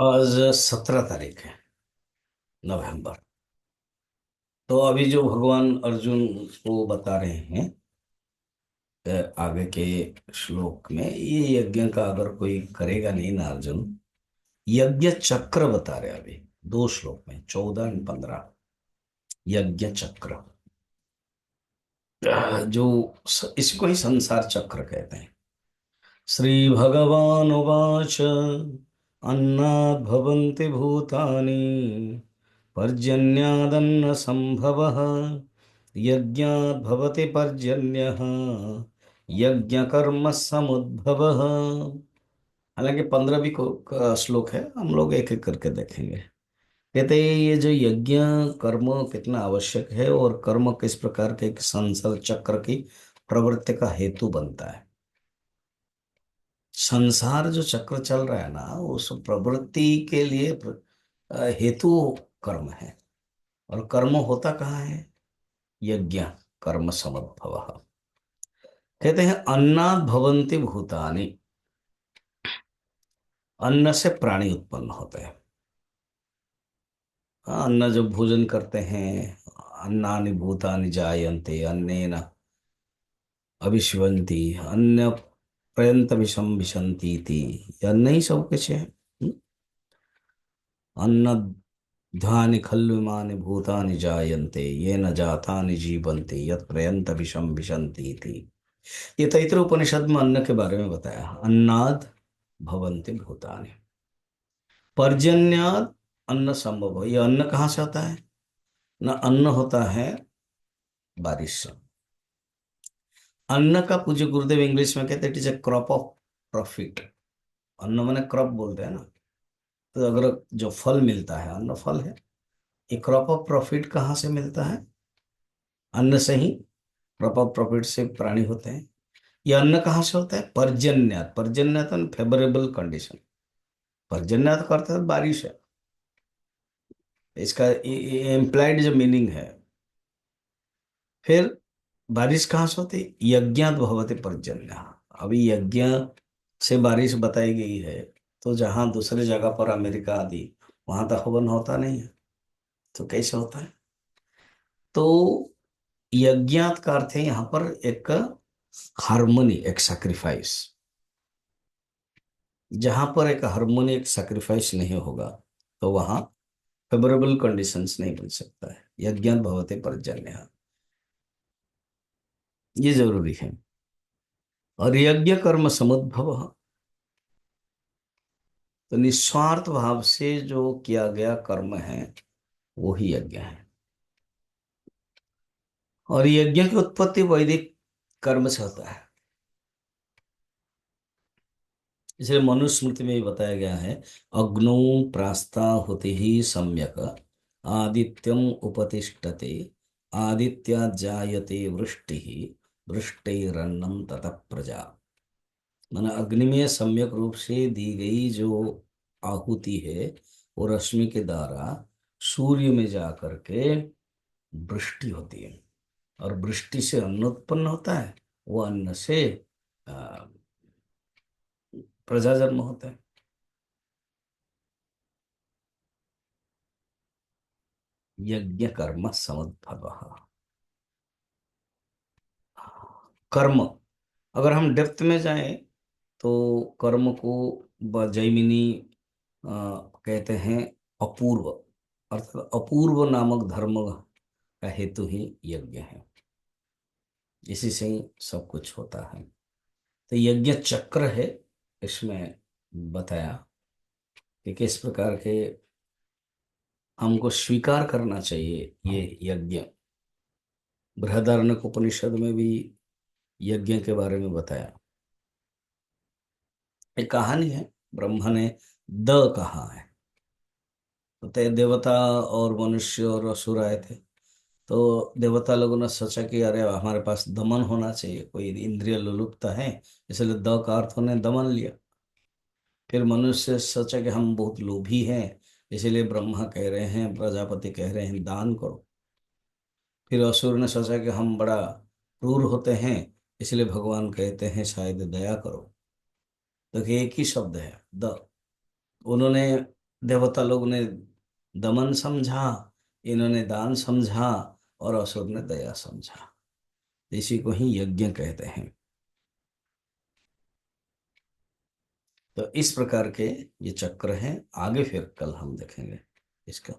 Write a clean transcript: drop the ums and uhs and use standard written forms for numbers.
आज 17 तारीख है, नवंबर। तो अभी जो भगवान अर्जुन को बता रहे हैं आगे के श्लोक में, ये यज्ञ का अगर कोई करेगा नहीं ना अर्जुन, यज्ञ चक्र बता रहे हैं अभी 2 श्लोक में, 14 और 15। यज्ञ चक्र जो इसको ही संसार चक्र कहते हैं। श्री भगवान उवाच अन्नात् भवन्ति भूतानि पर्जन्यादन्न संभवः यज्ञात् भवति पर्जन्यः यज्ञ कर्म समुद्भवः। हालांकि 15 भी का श्लोक है, हम लोग एक एक करके देखेंगे। कहते हैं ये जो यज्ञ कर्म कितना आवश्यक है और कर्म किस प्रकार के एक संसार चक्र की प्रवृत्ति का हेतु बनता है। संसार जो चक्र चल रहा है ना, उस प्रवृत्ति के लिए हेतु कर्म है। और कर्म होता कहाँ है? यज्ञ कर्म समुद्भव। कहते हैं अन्नात् भवन्ति भूतानि। अन्न से प्राणी उत्पन्न होते हैं। अन्न जब भोजन करते हैं, अन्नानि भूतानि जायन्ते अन्नेन अभिष्वन्ति अन्न पर्यंत विषम विशन्ति इति। ये अन्न ही सब कुछ है। अन्न ध्यानि खल्विमानि भूतानि जायन्ते येन जातानि जीवन्ते यत् पर्यंत विषम विशन्ति इति। ये तैत्तिरीय उपनिषद में अन्न के बारे में बताया। अन्नाद भवन्ति भूतानि, पर्जन्याद अन्न संभव। ये अन्न कहाँ से होता है? ना अन्न होता है बारिश से। अन्न का पूज्य गुरुदेव इंग्लिश में कहते हैं it is a crop of profit. अन्न मैंने क्रॉप बोलते हैं ना। तो अगर जो फल मिलता है, अन्न फल है। ये क्रॉप ऑफ प्रॉफिट कहाँ से मिलता है? अन्न से ही। क्रॉप ऑफ प्रॉफिट से प्राणी होते हैं। ये अन्न कहाँ से होता है? पर्जन्यत। पर्जन्यत फेवरेबल कंडीशन। पर्जन्यत का अर्थ है बारिश है। इसका इम्प्लाइड जो मीनिंग है। फिर बारिश कहाँ से होती है? यज्ञात भवति पर्जन्य। अभी यज्ञ से बारिश बताई गई है। तो जहां दूसरे जगह पर अमेरिका आदि, वहां तो हवन होता नहीं है। तो कैसे होता है? तो यज्ञात का अर्थ है यहाँ पर एक हार्मोनी, एक सैक्रिफाइस। जहां पर एक हार्मोनी, एक सैक्रिफाइस नहीं होगा, तो वहां फेवरेबल कंडीशंस नहीं मिल सकता है। यज्ञात भवते पर्जन्य, ये जरूरी है। और यज्ञ कर्म समुद्भव, तो निस्वार्थ भाव से जो किया गया कर्म है वो ही यज्ञ है। और यज्ञ की उत्पत्ति वैदिक कर्म से होता है। इसलिए मनुस्मृति में भी बताया गया है, अग्नौ प्रास्ताहुति ही सम्यक आदित्यम उपतिष्ठते आदित्या जायते वृष्टि वृष्टिरन्नम ततः प्रजा। माना अग्नि में सम्यक रूप से दी गई जो आहुति है, वो रश्मि के द्वारा सूर्य में जा करके वृष्टि होती है। और वृष्टि से अन्न उत्पन्न होता है। वो अन्न से अ, प्रजा जन्म होता है। यज्ञ कर्म समुद्भव। कर्म, अगर हम डेप्थ में जाएं तो कर्म को जैमिनी कहते हैं अपूर्व। अर्थात अपूर्व नामक धर्म का हेतु ही यज्ञ है। इसी से ही सब कुछ होता है। तो यज्ञ चक्र है, इसमें बताया कि किस प्रकार के हमको स्वीकार करना चाहिए ये यज्ञ। बृहदारण्यक उपनिषद में भी यज्ञ के बारे में बताया। एक कहानी है, ब्रह्मा ने द कहा है। तो देवता और मनुष्य और असुर आए थे। तो देवता लोगों ने सोचा कि अरे हमारे पास दमन होना चाहिए, कोई इंद्रिय लोलुपता है, इसलिए द का अर्थ उन्होंने दमन लिया। फिर मनुष्य सोचा कि हम बहुत लोभी हैं, इसलिए ब्रह्मा कह रहे हैं, प्रजापति कह रहे हैं दान करो। फिर असुर ने सोचा कि हम बड़ा क्रूर होते हैं, इसलिए भगवान कहते हैं शायद दया करो। तो कि एक ही शब्द है द। उन्होंने देवता लोग ने दमन समझा, इन्होंने दान समझा, और असुर ने दया समझा। इसी को ही यज्ञ कहते हैं। तो इस प्रकार के ये चक्र हैं। आगे फिर कल हम देखेंगे इसका।